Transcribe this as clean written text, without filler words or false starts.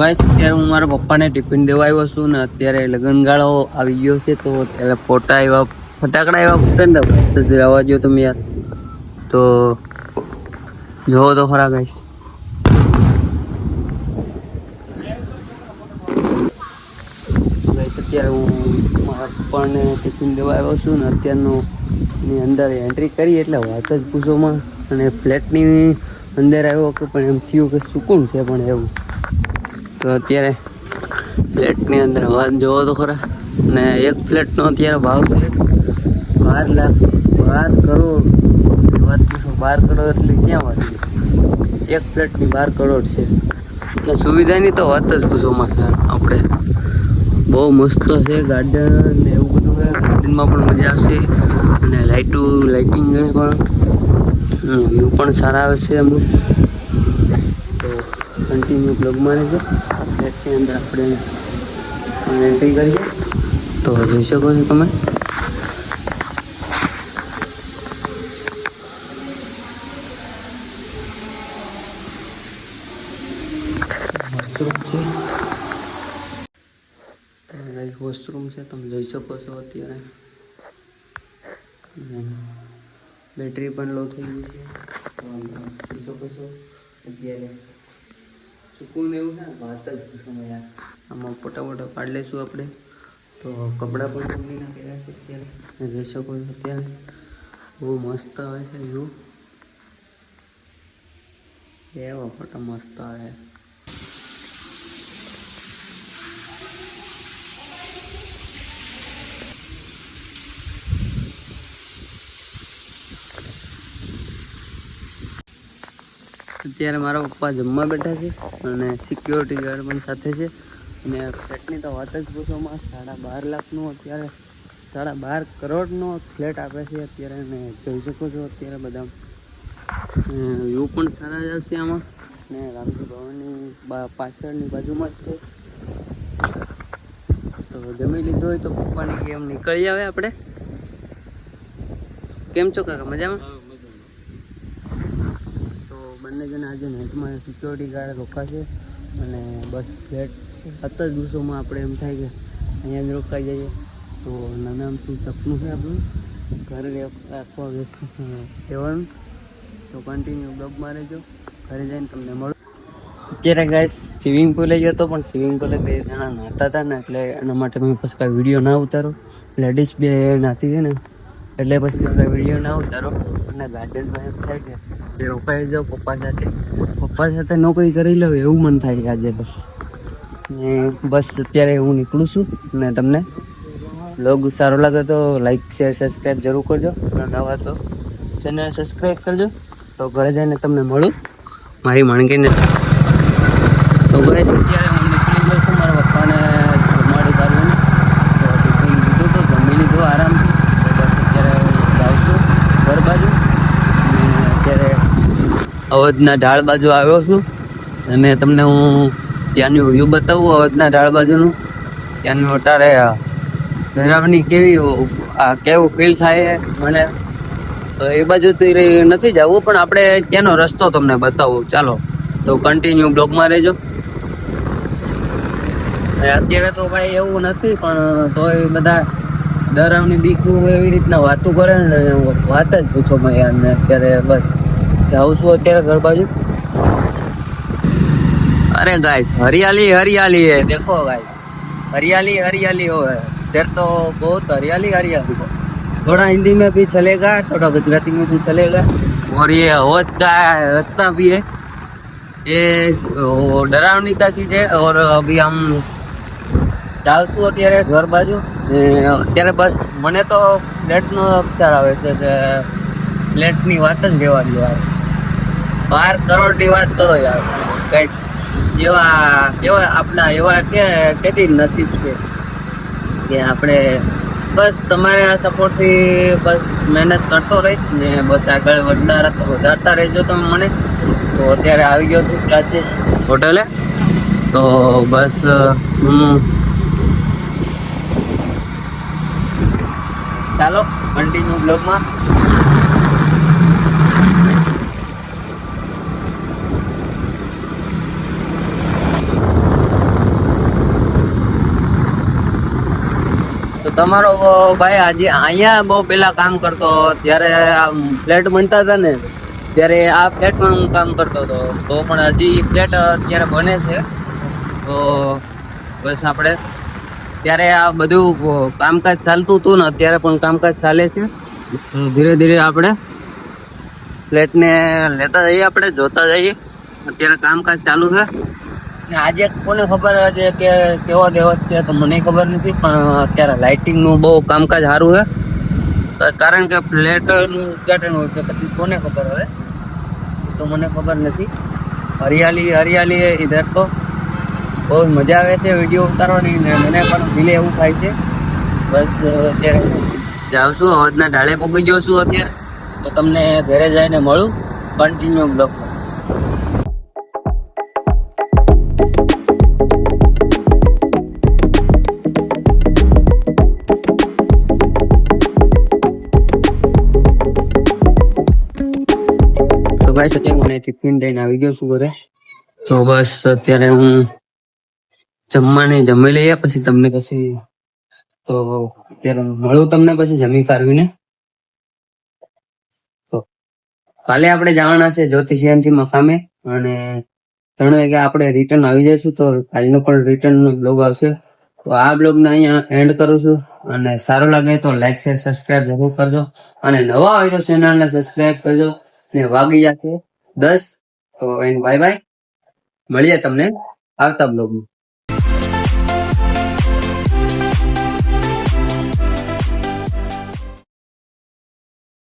guys અત્યારે હું મારા પપ્પાને ટિફિન દેવા આવ્યો છું ને અત્યારે લગનગાળો આવી ગયો છે તો ત્યારે ફટાકડા આવ્યા ફૂટે ને તો જવા દો તમે યાર તો જોવો તો ખરા ગાઈસ અત્યારે હું મારા પપ્પાને ટિફિન દેવા આવ્યો છું ને અત્યારનું ની અંદર એન્ટ્રી કરી એટલે વાત જ પૂછોમાં અને ફ્લેટની અંદર આવ્યો કે પણ એમ થયું કે સુકૂન છે પણ એવું તો અત્યારે ફ્લેટની અંદર વાત જોવો તો ખરા ને એક ફ્લેટનો અત્યારે ભાવ છે 12 લાખ 12 કરોડ વાત પૂછો 12 કરોડ એટલે ક્યાં વાત એક ફ્લેટની 12 કરોડ છે એટલે સુવિધાની તો વાત જ પૂછોમાં છે આપણે બહુ મસ્ત છે ગાર્ડન ને એવું બધું છે ગાર્ડનમાં પણ મજા આવશે અને લાઇટિંગ પણ વ્યૂ પણ સારા આવે છે અમુક તો કન્ટિન્યુ બ્લોગમાં રહેજો ફ્લેટની અંદર આપણે એન્ટ્રી કરીએ તો જોઈ શકો છો તમે વોશરૂમ છે તમે જોઈ શકો છો અત્યારે બેટરી પણ લો થઈ ગઈ છે જોઈ શકો છો અત્યારે સુકૂન એવું છે વાત જ સમય યાર આમાં ફોટા પાડી લઈશું આપણે તો કપડાં પણ મમ્મીના પહેર્યા છે અત્યારે જોઈ શકો છો અત્યારે બહુ મસ્ત આવે છે વ્યૂ એવા ફોટા મસ્ત આવે અત્યારે મારા પપ્પા જમવા બેઠા છે અને સિક્યોરિટી ગાર્ડ પણ સાથે છે અને ફ્લેટની તો વાત જ પૂછોમાં 12.5 લાખનો અત્યારે 12.5 કરોડનો ફ્લેટ આપે છે અત્યારે અને જોઈ શકો છો અત્યારે બધા વ્યૂ પણ સારા જ આવશે આમાં ને રામજી ભવનની પાછળની બાજુમાં જ છે તો જમી લીધું હોય તો પપ્પાની કેમ નીકળી આવે આપણે કેમ છો કાકા મજામાં બંને જણા આજે નાઇટમાં સિક્યોરિટી ગાર્ડ રોકાશે અને બસ ફ્લેટ 7 દિવસોમાં આપણે એમ થાય કે અહીંયા જ રોકાઈ જઈએ તો નાના અમથું સપનું છે આપણું ઘરે રાખવા રહેવાનું તો કન્ટિન્યુ બ્લોગમાં રહેજો ઘરે જઈને તમને મળું અત્યારે ગાઈસ સ્વિમિંગ પુલે ગયો હતો પણ સ્વિમિંગ પુલે 2 જણા નહાતા હતા ને એટલે એના માટે મેં પછી કાંઈ વિડીયો ના ઉતારો લેડીઝ 2 નહાતી હતી ને એટલે પછી કાંઈ વિડીયો ના ઉતારો અને ગાર્ડનમાં એમ થાય કે રોકાઈ જાઓ પપ્પા સાથે નોકરી કરી લઉં એવું મન થાય કે આજે તો બસ અત્યારે હું નીકળું છું અને તમને બ્લોગ સારો લાગે તો લાઈક શેર સબસ્ક્રાઈબ જરૂર કરજો નવા તો ચેનલ સબસ્ક્રાઈબ કરજો તો ઘરે જઈને તમને મળું મારી માણકીને તો ગાઈસ અત્યારે હું નીકળી ગયો છું મારા પપ્પાને જમાડી કાઢવાનું તો ટિફિન લીધું તો જમી લીધું આરામથી તો બસ અત્યારે જાઉં છું ઘર બાજુ અને અત્યારે અવધના ઢાળ બાજુ આવ્યો છું અને તમને હું ત્યાંનું વ્યૂ બતાવું અવધના ઢાળ બાજુનું ત્યાંનું અત્યારે ડરાવની કેવું ફીલ થાય મને તો એ બાજુ તો નથી જવું પણ આપણે ત્યાંનો રસ્તો તમને બતાવું ચાલો તો કન્ટિન્યુ બ્લોગમાં રહેજો અત્યારે તો કાંઈ એવું નથી પણ તોય બધા ડરાવની બીકું એવી રીતના વાતો કરે ને વાત જ પૂછો મેં યાર ને અત્યારે બસ જાઉં છું અત્યારે ઘર બાજુ अरे गाइस हरियाली हरियाली है देखो गाइस हरियाली हरियाली हो है इधर तो बहुत हरियाली हरियाली है थोड़ा हिंदी में भी चलेगा थोड़ा गुजराती में भी चलेगा और ये अवध का रास्ता भी है ये डरावनी का चीज है और अभी हम ચાલતું અત્યારે ઘર બાજુ અત્યારે બસ મને તો ફ્લેટનો વિચાર આવે છે કે ફ્લેટની વાત જ કહેવાની યાર 12 કરોડની વાત કરો યાર કંઈક એવા આપણા એવા કેતી નસીબ છે કે આપણે બસ તમારા સપોર્ટથી બસ મહેનત કરતો રહીશ ને બસ આગળ વધારતા રહેજો તમે મને તો અત્યારે આવી ગયો છું આજે હોટલે તો બસ હું ચાલો કન્ટિન્યુ બ્લોગમાં તમારો ભાઈ આજે અહીંયા બહુ પેલા કામ કરતો ત્યારે આમ ફ્લેટ બનતા હતા ને ત્યારે આ ફ્લેટમાં હું કામ કરતો હતો તો પણ હજી ફ્લેટ અત્યારે બને છે તો બસ આપણે ત્યારે આ બધું કામકાજ ચાલતું હતું ને અત્યારે પણ કામકાજ ચાલે છે ધીરે ધીરે આપણે ફ્લેટને લેતા જઈએ આપણે જોતા જઈએ અત્યારે કામકાજ ચાલુ છે ને આજે કોને ખબર છે કે કેવો દિવસ છે તો મને ખબર નથી પણ અત્યારે લાઇટિંગનું બહુ કામકાજ સારું છે કારણ કે ફ્લેટનું ઉદઘાટન હોય છે પછી કોને ખબર હવે તો મને ખબર નથી હરિયાળી હરિયાળી ઇધર તો બહુ મજા આવે છે વિડીયો ઉતારવાની ને મને પણ દિલે એવું થાય છે બસ અત્યારે જાઉં છું અવાજના ઢાળે પહોંચી ગયો છું અત્યારે તો તમને ઘરે જઈને મળું કન્ટિન્યુ બ્લોગ તો ગાઈસ અત્યારે મને ટિફિન લઈને આવી ગયો છું ઘરે તો બસ અત્યારે હું જમી લઈએ પછી તમને પછી તો અત્યારે મળું તમને પછી જમી કાઢવીને તો કાલે આપણે જવાના છે જ્યોતિષિયાનજી મકામે અને 3 વાગે આપણે રિટર્ન આવી જઈશું તો કાલનો પણ રિટર્ન બ્લોગ આવશે તો આ બ્લોગને અહીંયા એન્ડ કરું છું અને સારું લાગે તો લાઈક શેર સબસ્ક્રાઇબ જરૂર કરજો અને નવા હોય તો ચેનલને સબસ્ક્રાઇબ કરજો ને વાગી જશે 10 તો બાય બાય મળીએ તમને આવતા બ્લોગમાં